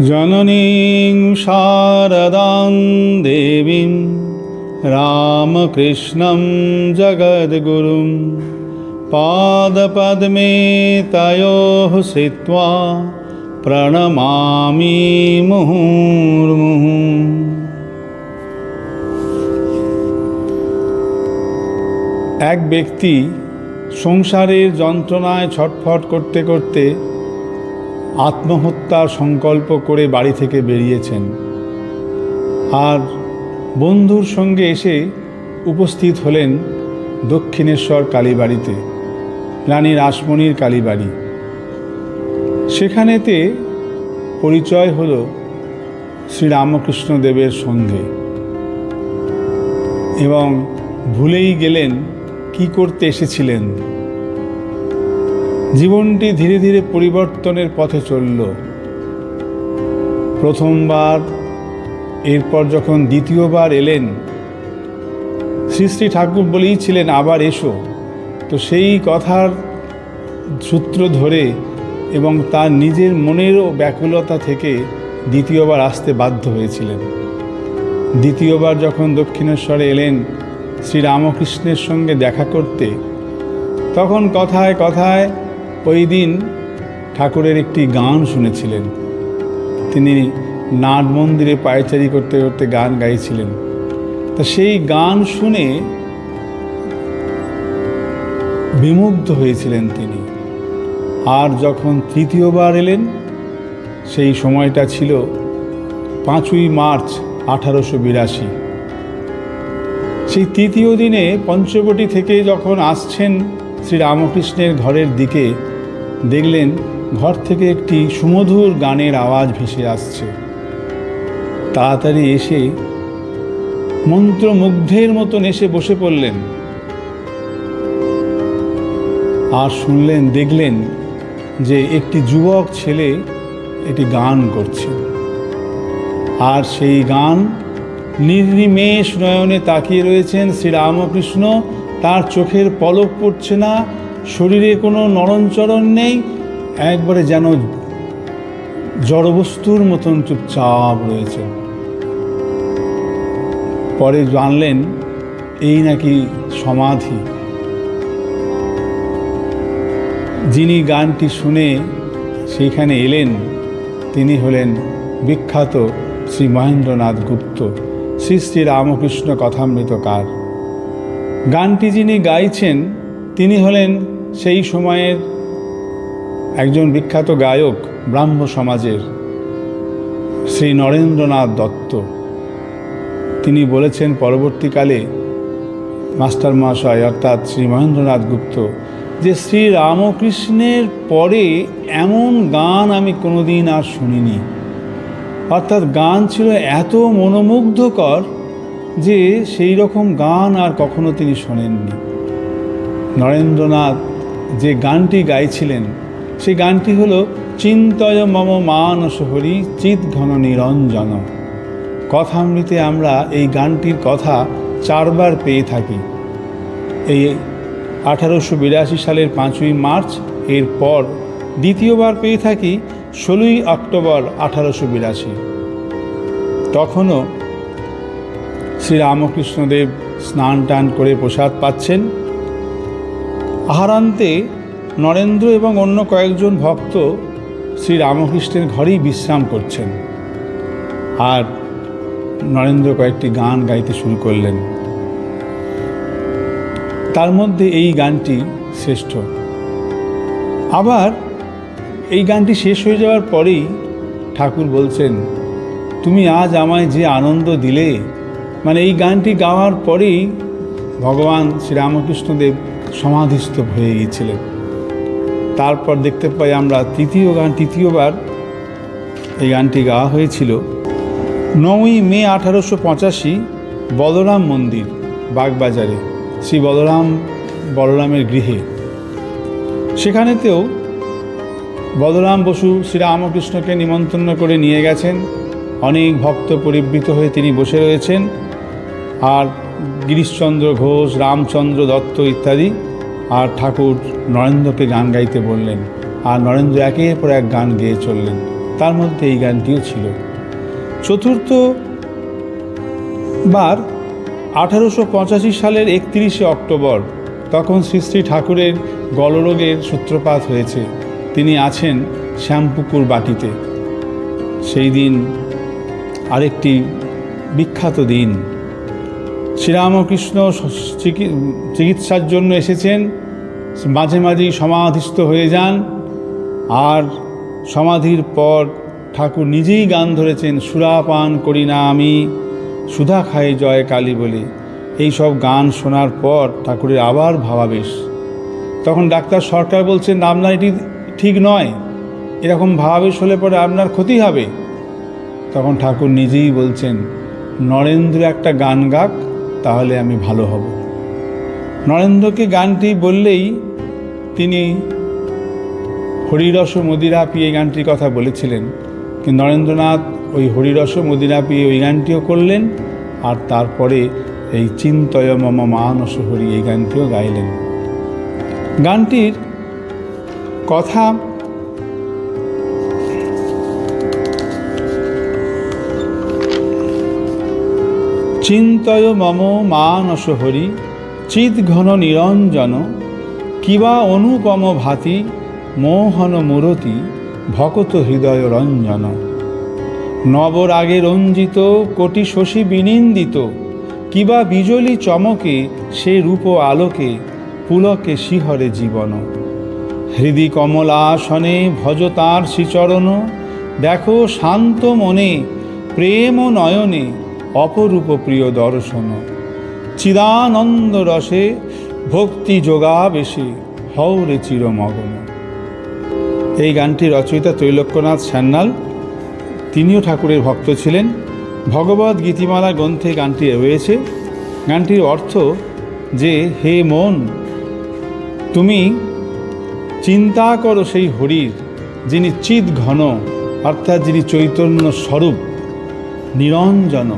जननीं शारदां देवीं रामकृष्णं जगद्गुरुं पादपद्मे तयोः स्थित्वा प्रणमामि मुहुर्मुहुः। এক ব্যক্তি সংসারের যন্ত্রণায় ছটফট করতে করতে আত্মহত্যার সংকল্প করে বাড়ি থেকে বেরিয়েছেন, আর বন্ধুর সঙ্গে এসে উপস্থিত হলেন দক্ষিণেশ্বর কালীবাড়িতে, রানী রাসমণির কালীবাড়ি। সেখানেতে পরিচয় হল শ্রীরামকৃষ্ণ দেবের সঙ্গে, এবং ভুলেই গেলেন কি করতে এসেছিলেন। জীবনটি ধীরে ধীরে পরিবর্তনের পথে চলল। প্রথমবার, এরপর যখন দ্বিতীয়বার এলেন, শ্রী শ্রী ঠাকুর বলেইছিলেন আবার এসো। তো সেই কথার সূত্র ধরে এবং তার নিজের মনেরও ব্যাকুলতা থেকে দ্বিতীয়বার আসতে বাধ্য হয়েছিলেন। দ্বিতীয়বার যখন দক্ষিণেশ্বরে এলেন শ্রীরামকৃষ্ণের সঙ্গে দেখা করতে, তখন কথায় কথায় ওই দিন ঠাকুরের একটি গান শুনেছিলেন। তিনি নাট মন্দিরে পায়চারি করতে করতে গান গাইছিলেন। তা সেই গান শুনে বিমুগ্ধ হয়েছিলেন তিনি। আর যখন তৃতীয়বার এলেন, সেই সময়টা ছিল 5ই মার্চ 1882। সেই তৃতীয় দিনে পঞ্চবটি থেকে যখন আসছেন শ্রীরামকৃষ্ণের ঘরের দিকে, দেখলেন ঘর থেকে একটি সুমধুর গানের আওয়াজ ভেসে আসছে। তাড়াতাড়ি এসে মন্ত্রমুগ্ধের মতন এসে বসে পড়লেন, আর শুনলেন, দেখলেন যে একটি যুবক ছেলে একটি গান করছে। আর সেই গান নির্নিমেষ নয়নে তাকিয়ে রয়েছেন শ্রীরামকৃষ্ণ। তার চোখের পলক পড়ছে না, শরীরে কোনো নরণচরণ নেই, একবারে যেন জড়বস্তুর মতন চুপচাপ রয়েছেন। পরে জানলেন এই নাকি সমাধি। যিনি গানটি শুনে সেইখানে এলেন, তিনি হলেন বিখ্যাত শ্রী মহেন্দ্রনাথ গুপ্ত, শ্রী শ্রী রামকৃষ্ণ কথামৃতকার। গানটি যিনি গাইছেন তিনি হলেন সেই সময়ের একজন বিখ্যাত গায়ক, ব্রাহ্ম সমাজের শ্রী নরেন্দ্রনাথ দত্ত। তিনি বলেছেন পরবর্তীকালে, মাস্টার মহাশয় অর্থাৎ শ্রী মহেন্দ্রনাথ গুপ্ত, যে শ্রী রামকৃষ্ণের পরে এমন গান আমি কোনোদিন আর শুনিনি। অর্থাৎ গান ছিল এত মনোমুগ্ধকর যে সেই রকম গান আর কখনো তিনি শোনেননি। নরেন্দ্রনাথ যে গানটি গাইছিলেন, সেই গানটি হল চিন্তয় মম মানস হরি চিৎ ঘন নিরঞ্জন। কথামৃতে আমরা এই গানটির কথা 4বার পেয়ে থাকি। এই 1882 সালের 5ই মার্চ, এরপর দ্বিতীয়বার পেয়ে থাকি 16ই অক্টোবর 1882। তখনও শ্রীরামকৃষ্ণদেব স্নান টান করে প্রসাদ পাচ্ছেন। আহারান্তে নরেন্দ্র এবং অন্য কয়েকজন ভক্ত শ্রীরামকৃষ্ণের ঘরেই বিশ্রাম করছেন, আর নরেন্দ্র কয়েকটি গান গাইতে শুরু করলেন। তার মধ্যে এই গানটি শ্রেষ্ঠ। আবার এই গানটি শেষ হয়ে যাওয়ার পরেই ঠাকুর বলছেন, তুমি আজ আমায় যে আনন্দ দিলে, মানে এই গানটি গাওয়ার পরেই ভগবান শ্রীরামকৃষ্ণদেব সমাধিস্থ হয়ে গিয়েছিলেন। তারপর দেখতে পাই আমরা তৃতীয়বার এই গানটি গাওয়া হয়েছিল 9ই মে 1885 বলরাম মন্দির, বাগবাজারে, শ্রী বলরামের গৃহে। সেখানেতেও বলরাম বসু শ্রীরামকৃষ্ণকে নিমন্ত্রণ করে নিয়ে গেছেন। অনেক ভক্ত পরিবৃত হয়ে তিনি বসে রয়েছেন, আর গিরিশচন্দ্র ঘোষ, রামচন্দ্র দত্ত ইত্যাদি। আর ঠাকুর নরেন্দ্রকে গান গাইতে বললেন, আর নরেন্দ্র একের পর এক গান গেয়ে চললেন। তার মধ্যে এই গানটিও ছিল। চতুর্থ বার 1885 সালের 31শে অক্টোবর, তখন শ্রী শ্রী ঠাকুরের গলরোগের সূত্রপাত হয়েছে। তিনি আছেন শ্যামপুকুর বাটিতে। সেই দিন আরেকটি বিখ্যাত দিন। শ্রীরামকৃষ্ণ চিকিৎসার জন্য এসেছেন, মাঝে মাঝেই সমাধিস্থ হয়ে যান, আর সমাধির পর ঠাকুর নিজেই গান ধরেছেন, সুরাপান করি না আমি, সুধা খাই জয় কালী বলে। এই সব গান শোনার পর ঠাকুরের আবার ভাবাবেশ। তখন ডাক্তার সরকার বলছেন, আপনার এটি ঠিক নয়, এরকম ভাবাবেশ হলে পরে আপনার ক্ষতি হবে। তখন ঠাকুর নিজেই বলছেন, নরেন্দ্র একটা গান গাক, তাহলে আমি ভালো হব। নরেন্দ্রকে গানটি বললেই তিনি হরিরস মদিরা পিয়ে গানটির কথা বলেছিলেন, কিন্তু নরেন্দ্রনাথ ওই হরিরস মদিরা পিয়ে ওই গানটিও করলেন, আর তারপরে এই চিন্তয় মম মানস হরি এই গানটিও গাইলেন। গানটির কথা চিন্তয় মম মানস হরি চিৎ ঘন নিরঞ্জন কিবা অনুপম ভাতি মোহন মূরতি ভকত হৃদয় রঞ্জন। নবরাগে রঞ্জিত কোটি শশী বিনিন্দিত কিবা বিজলি চমকে সে রূপ আলোকে পুলকে শিহরে জীবন। হৃদি কমলাসনে ভজ তাঁর শ্রীচরণ দেখো শান্ত মনে প্রেম নয়নে অপরূপ প্রিয় দর্শন। চিদানন্দ রসে ভক্তি যোগাবেশে হৌরে চিরমগন। এই গানটি রচয়িতা ত্রৈলোক্যনাথ সান্যাল, তিনিও ঠাকুরের ভক্ত ছিলেন। ভগবত গীতিমালা গ্রন্থে গানটি রয়েছে। গানটির অর্থ যে, হে মন, তুমি চিন্তা করো সেই হরির যিনি চিৎ ঘন, অর্থাৎ যিনি চৈতন্য স্বরূপ, নিরঞ্জন,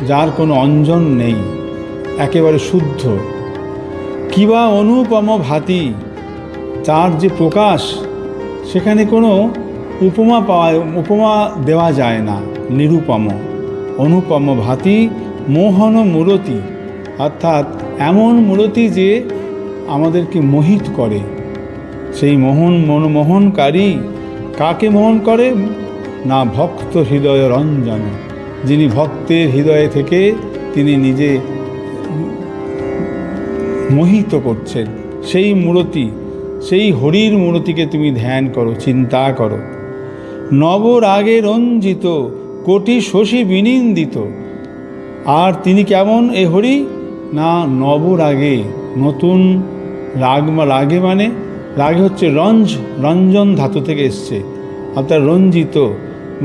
যার কোনো অঞ্জন নেই, একেবারে শুদ্ধ। কিবা অনুপম ভাতি, তার যে প্রকাশ সেখানে কোনো উপমা দেওয়া যায় না, নিরুপম। অনুপম ভাতি মোহন মূরতি, অর্থাৎ এমন মূরতি যে আমাদেরকে মোহিত করে। সেই মনমোহনকারী কাকে মোহন করে না? ভক্ত হৃদয় রঞ্জন, যিনি ভক্তের হৃদয়ে থেকে তিনি নিজে মোহিত করছেন। সেই মূরতি, সেই হরির মূরতিকে তুমি ধ্যান করো, চিন্তা করো। নবরাগে রঞ্জিত কোটি শশী বিনিন্দিত। আর তিনি কেমন এ হরি? না নবরাগে, নতুন রাগে, মানে রাগে হচ্ছে রঞ্জন ধাতু থেকে এসছে, অর্থাৎ রঞ্জিত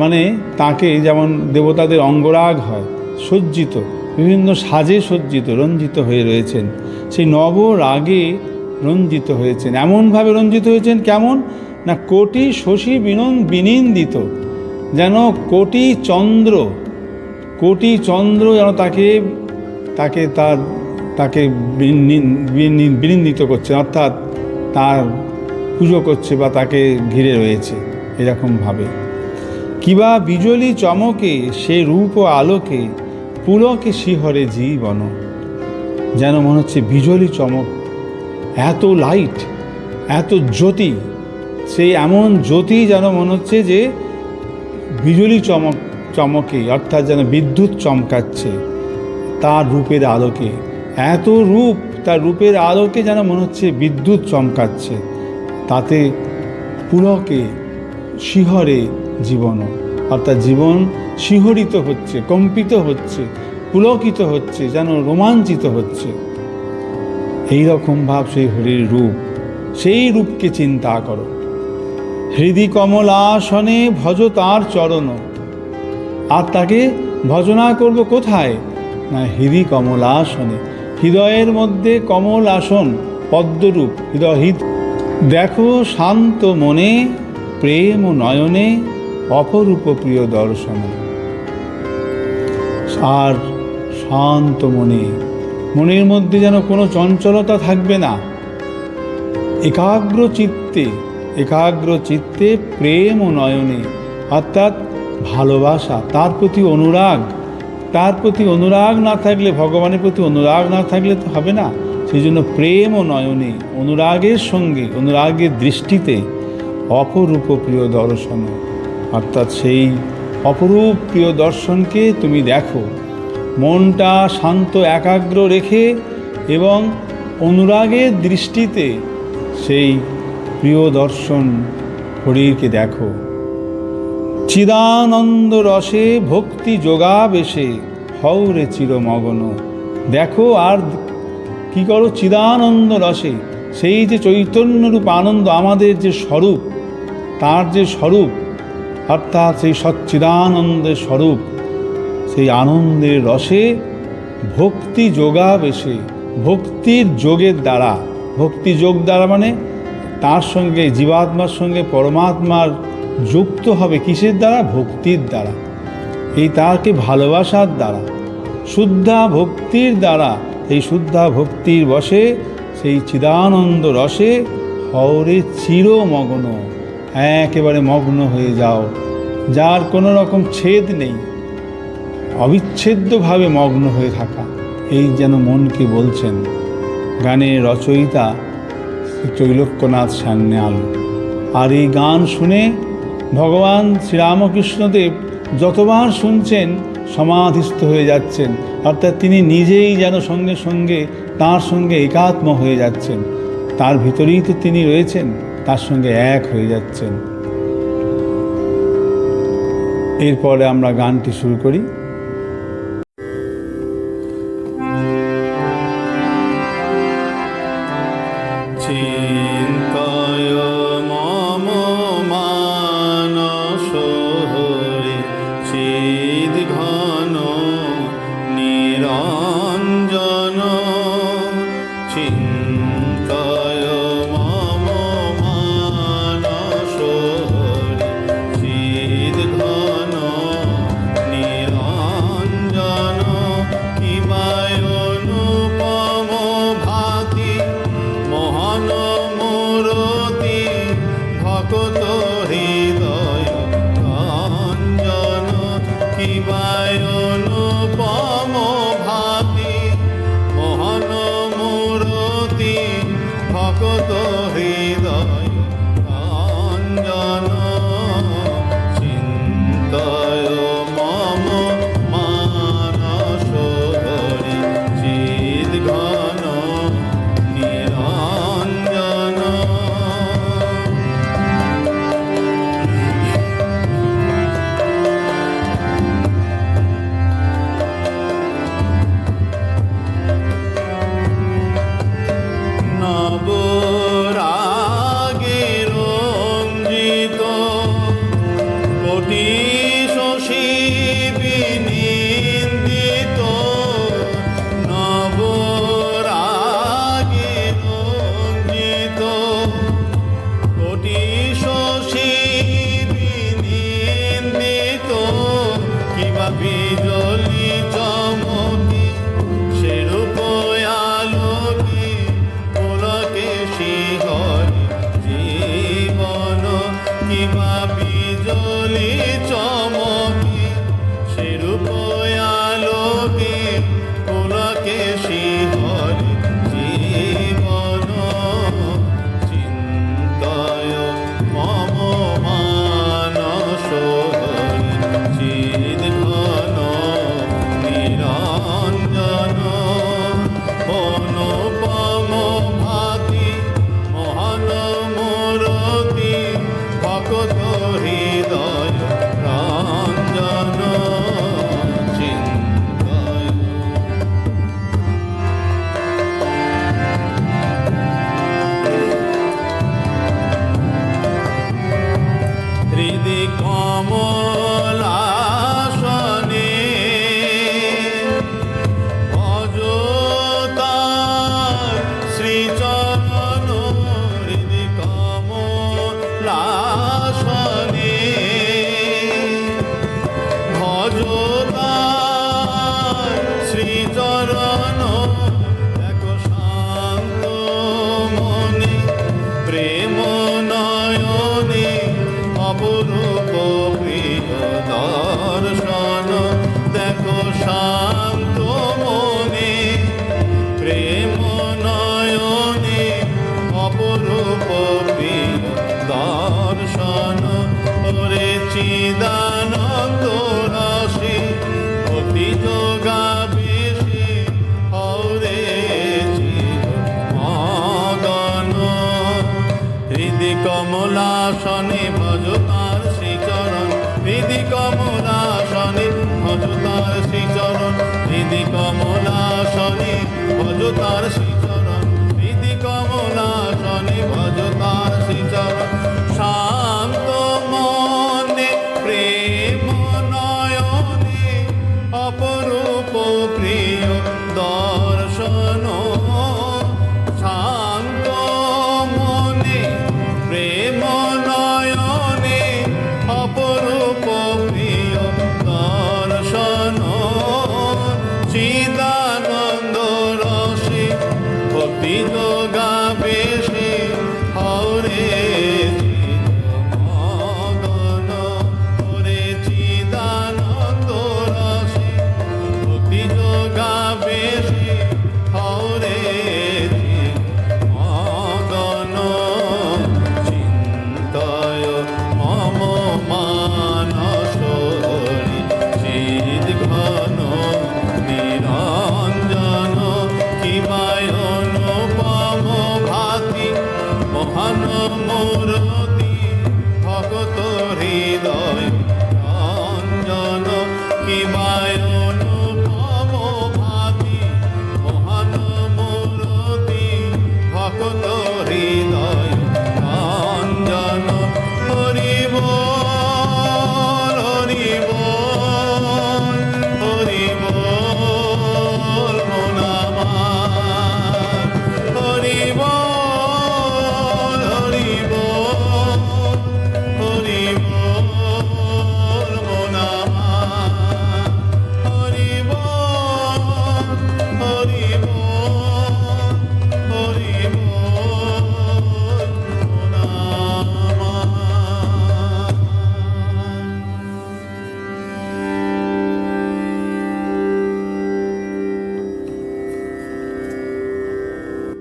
মানে তাকে যেমন দেবতাদের অঙ্গরাগ হয়, সজ্জিত, বিভিন্ন সাজে সজ্জিত, রঞ্জিত হয়ে রয়েছেন। সেই নবরাগে রঞ্জিত হয়েছেন। এমনভাবে রঞ্জিত হয়েছেন কেমন না? কোটি শশী বিনিন্দিত, যেন কোটি চন্দ্র যেন তাকে বিনিন্দিত করছে, অর্থাৎ তার পুজো করছে বা তাকে ঘিরে রয়েছে, এরকমভাবে। কিবা বিজলি চমকে সে রূপ আলোকে পুলকে শিহরে জীবন। যেন মনে হচ্ছে বিজলি চমক, এত লাইট, এত জ্যোতি, সেই এমন জ্যোতি যেন মনে হচ্ছে যে বিজলি চমকে, অর্থাৎ যেন বিদ্যুৎ চমকাচ্ছে তার রূপের আলোকে। এত রূপ, তার রূপের আলোকে যেন মনে হচ্ছে বিদ্যুৎ চমকাচ্ছে, তাতে পুলকে শিহরে জীবন, অর্থাৎ জীবন শিহরিত হচ্ছে, কম্পিত হচ্ছে, পুলকিত হচ্ছে, যেন রোমাঞ্চিত হচ্ছে। এই রকম ভাব সেই হরির রূপ, সেই রূপকে চিন্তা করো। হৃদি কমলাসনে ভজ তাঁর চরণ। আর তাকে ভজনা করব কোথায়? না হৃদি কমলাসনে, হৃদয়ের মধ্যে কমল আসন, পদ্মরূপ হৃদয়। দেখো শান্ত মনে প্রেম নয়নে অপরূপ প্রিয় দর্শন। আর শান্ত মনের মধ্যে যেন কোনো চঞ্চলতা থাকবে না। একাগ্র চিত্তে প্রেম ও নয়নে অর্থাৎ ভালোবাসা, তার প্রতি অনুরাগ। তার প্রতি অনুরাগ না থাকলে, ভগবানের প্রতি অনুরাগ না থাকলে তো হবে না। সেই জন্য প্রেম ও নয়নে অনুরাগের সঙ্গে, অনুরাগের দৃষ্টিতে অপরূপ প্রিয় দর্শন, অর্থাৎ সেই অপরূপ প্রিয় দর্শনকে তুমি দেখো, মনটা শান্ত একাগ্র রেখে এবং অনুরাগের দৃষ্টিতে সেই প্রিয় দর্শন হরিকে দেখো। চিদানন্দ রসে ভক্তি যোগাবেশে হৌরে চিরমগ্ন। দেখো আর কি করো, চিদানন্দ রসে, সেই যে চৈতন্যরূপ আনন্দ, আমাদের যে স্বরূপ, তার যে স্বরূপ, অর্থাৎ সেই সচ্চিদানন্দের স্বরূপ, সেই আনন্দের রসে ভক্তি যোগাবেশে, ভক্তির যোগের দ্বারা, ভক্তি যোগ দ্বারা মানে তার সঙ্গে, জীবাত্মার সঙ্গে পরমাত্মার যুক্ত হবে। কিসের দ্বারা? ভক্তির দ্বারা। এই তাকে ভালোবাসার দ্বারা, শুদ্ধা ভক্তির দ্বারা, এই শুদ্ধা ভক্তির বশে সেই চিদানন্দ রসে হরে চিরমগ্ন, একেবারে মগ্ন হয়ে যাও, যার কোনো রকম ছেদ নেই, অবিচ্ছেদ্যভাবে মগ্ন হয়ে থাকা। এই যেন মনকে বলছেন গানের রচয়িতা শ্রী ত্রৈলোক্যনাথ সান্যাল। আর এই গান শুনে ভগবান শ্রীরামকৃষ্ণদেব যতবার শুনছেন সমাধিস্থ হয়ে যাচ্ছেন, অর্থাৎ তিনি নিজেই যেন সঙ্গে সঙ্গে তার সঙ্গে একাত্ম হয়ে যাচ্ছেন। তার ভিতরেই তো তিনি রয়েছেন, তার সঙ্গে এক হয়ে যাচ্ছেন। এরপরে আমরা গানটি শুরু করি। চিন্তায় মম মানস হরি চিদ ঘন নিরঞ্জন। চিন্তায় মম মানস হরি চিদ ঘন নিরঞ্জন। কিবায় অনুপম ভাতি মোহন মূরতি ভকত হৃদয় রঞ্জন। কিবায় অনুপম ভাতি মোহন মূরতি ভকত হৃদয় রঞ্জন। চিন্তায় মম মানস হরি চিদ ঘন নিরঞ্জন। নবরাগে রঞ্জিত কোটি শশী বিনিন্দিত। নবরাগে রঞ্জিত কোটি শশী বিনিন্দিত। কিবা বিজলি চমকি সেরূপ আলোকে পুলকে শিহরি জীবন। কিবা বিজলি চমকি সেরূপ আলোকে পুলকে শিহরি জীবন। চিন্তায় মম মানস হরি চিদ ঘন আনন্দ রসে অতি যোগাবে সে হরে মগন হৃদি কমলাসনে ভজ তার শ্রীচরণ হৃদি কমলাসনে ভজ তার শ্রীচরণ হৃদি কমলাসনে ভজ তার শ্রীচরণ হৃদি কমলাসনে ভজ তার শ্রীচরণ শান্ত মনে প্রেম নয়নে অপরূপ প্রিয়